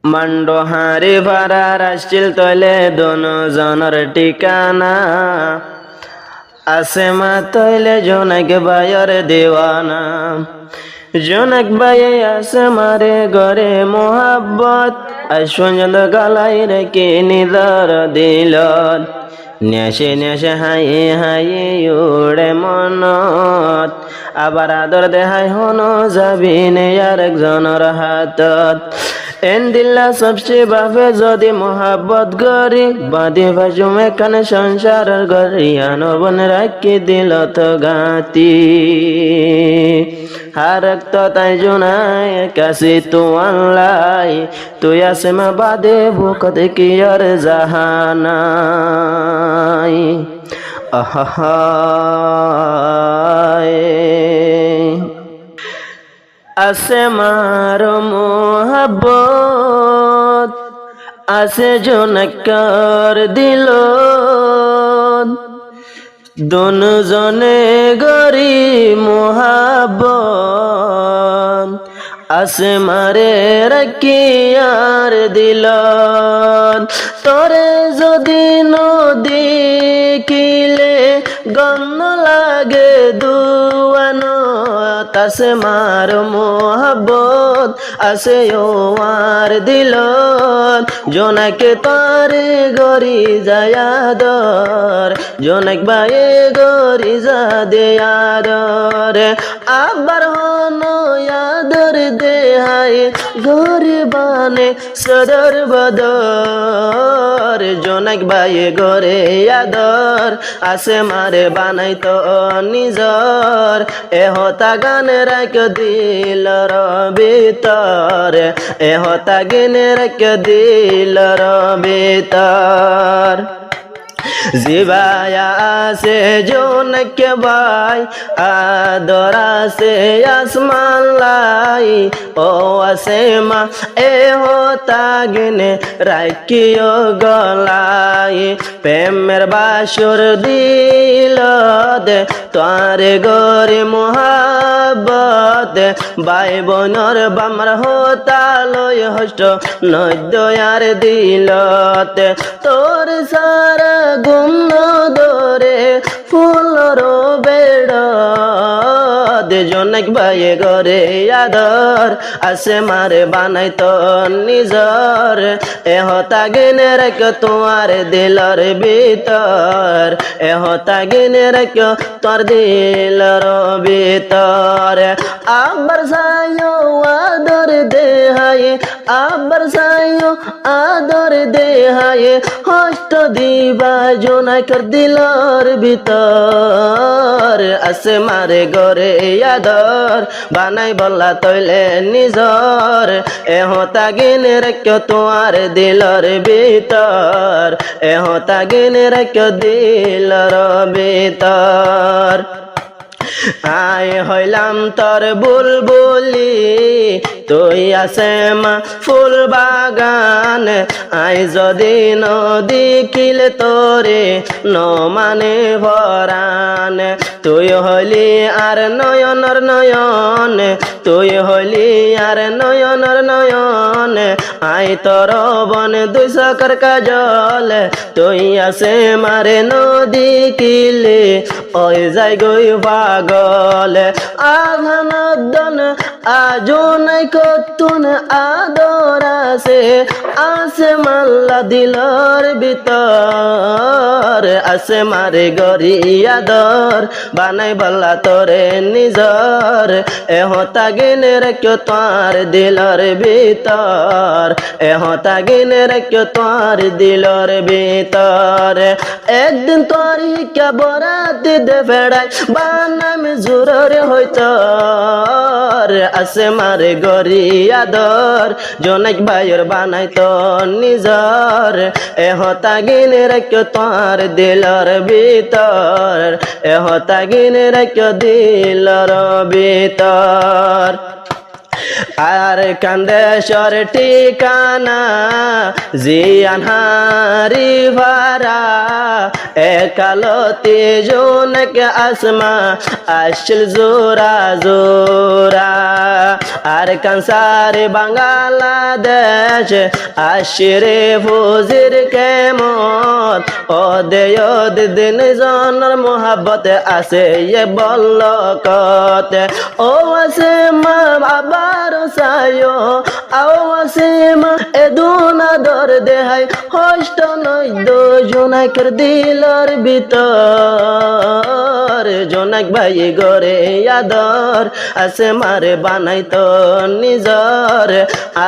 মান্ডো হারি ভাড়ার আসছিল তৈলে দোনোজনের ঠিকানা আছে মা তৈলে জোনাক ভাইয়ের দিওয়ানা জোনাক ভাই আছে মারে গরে মোহাব্বত আশুঞ্জল গালাই রেখে নিদর দিল নেশে নেশে হাই হাই উড়ে মনত আবার আদর দেহাই হনো যাবি নে আর একজনের হাতত এন দিল্লা সবচেয়ে বাপে যদি মোহাব্বত গরি বাঁধি ভাজুমে কানে সংসার গরিয়ানো বন রাখি দিল তো গাতি হারক তো তাই জুনাই কাশি তু আল্লাই তুই আসে মা বাদে বুক দেখি আর জাহানাই আছে মার মোহাব্বত আছে জোনাকার দিল দুজনে গরি মোহাব্বত আছে মারে রাখি আর দিল তোরে যদি নদী কিলে গন্ধ লাগে দুয়ানো আছে মার মোহাব্বত আছে ও আর দিল জোনাকে তারে গরি যায়াদর জোনাক বায়ে গরি যা দে আদর আবার হনো আদর দেহাই গরি বানে সদর বদর জোনাক বায়ে গরে আদর আছে মারে বানাই তো নিজর এহতা গান রাখ দিল ভিতর এহতা গেনে রাখ দিল ভিতর জিবায়া আছে জোনাক ভাই আদরা সে আসমান লাই ও আছে মা এ হতা গেনে রাখিও গলাই প্রেমের বাসুর দিল দে তোরে গরে মোহাব্বত ভাই বোনর বামর হতা লয় হষ্ট নদয়ার দিলত তোর সারা গুণ দরে ফুলর বেড় জোনাক ভাইয়ে গরে আদর আছে মারে বানাই তো নিজর এহতা গেনে রাখ তোমার দিলর ভিতর এহতা গেনে রাখ তোর দিলর ভিতর আবার সায়ো আদর দেহাই আবার সায়ো আদর দেহাই হষ্ট দিবা জোনাকর দিলর ভিতর আছে মারে গরে আদর বানাই বল্লা তৈলে নিজর এহতা গেনে রাখ তোমার দিলর ভিতর এহতা গেনে রাখ দিলর ভিতর আয় হইলাম তোর বুলবুলি তুই আছে মা ফুল বাগান আই যদি নদী কিলে তোরে ন মানে ভরান তুই হলি আর নয়নর নয়ন তুই হলি আর নয়নর নয়ন আই তোর বন দুই সকর কাজল তুই আছে মারে নদী কিলে ওই যাই গই পাগল আধান আজো নাই কতুন আদর আছে মাল্লা দিলর ভিতর আছে মারে গরি আদর বানাই বল্লা তোরে নিজর এহতা গেনে রাখো তোর দিলর ভিতর এহতা গেনে রাখো তোর দিলর ভিতর একদিন তোর কে বরাত দে ফেড়াই বানাম জোরর হইত আছে মারে গরি আদর জোনাক ভাইয়ের বানাই তো নিজর এহতা গেনে রাখো তোর দিলর ভিতর এহতা গেনে রাখো দিলর ভিতর আর কান্দেশ্বর ঠিকানা জিয়ানহারি ভাড়া একালতি জোনক আসমা আসল জোরা জোরা আর কানসারে বাংলাদেশ আশিরে ফুজির কেমত অদেয়দ দিন জনের মোহাব্বত আছে এ বল্লকত ও আছে মা বাবার সায়ো আও আছে মা এদুনা দর দেহাই হষ্ট নয় দো জোনাকের দিলর ভিতর জোনাক ভাই গরে আদর আছে মারে বানাই তো নিজর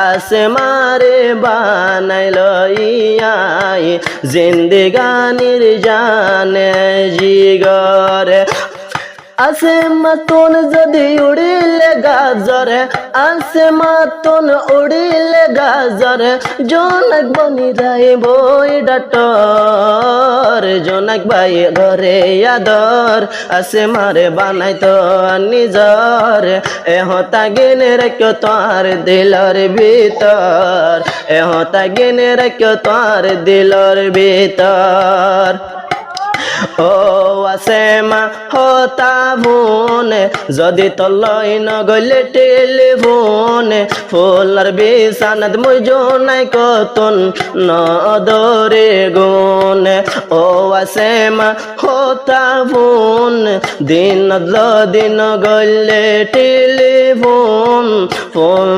আছে মারে বানাইল ইয়াই জিন্দিগানির জানে জিগর আছে মাতন যদি উড়িলে গাজরে আছে মাতন উড়িলে গাজরে জোনাক বনি রাই বই ডাটর জোনাক ভাই ঘরে আদর আছে মারে বানাই তো নিজর এহতা গেনে রাখো তোর দিলর ভিতর এহতা গেনে রাখো তোর দিলর ভিতর ও আছে মা হতা বোন যদি তলই নগলে টেলিফোন ফুলার বিছানাত মই জোনাই কতন নদরে গুণ ও আছে মা হতা বোন দিন দিন গলে টেলিফোন ফোন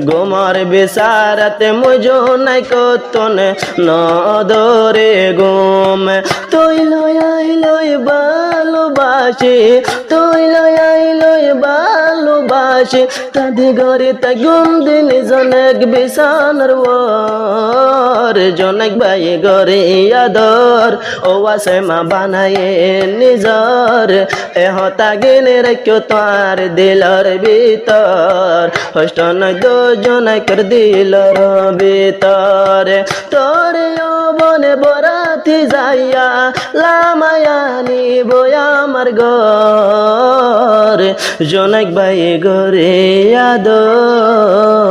গোমার বিছারাতে মই জোনাই কতন নদরে গুম তুই লই ভালোবাসি তুই লই ভালোবাসি তাদি ঘরে তা গুম দিন জনক বিছানার ওর জনক ভাই ঘরে আদর ও আছে মা বানায়ে নিজর এহতা গেনে রাখো তার দিলর ভিতর হষ্ট নয় দো জনকের দিলর ভিতর তোর বনে বরাতি যাইয়া লামায়ানি বয়া আমার ঘর জনক ভাই ঘরে আদর।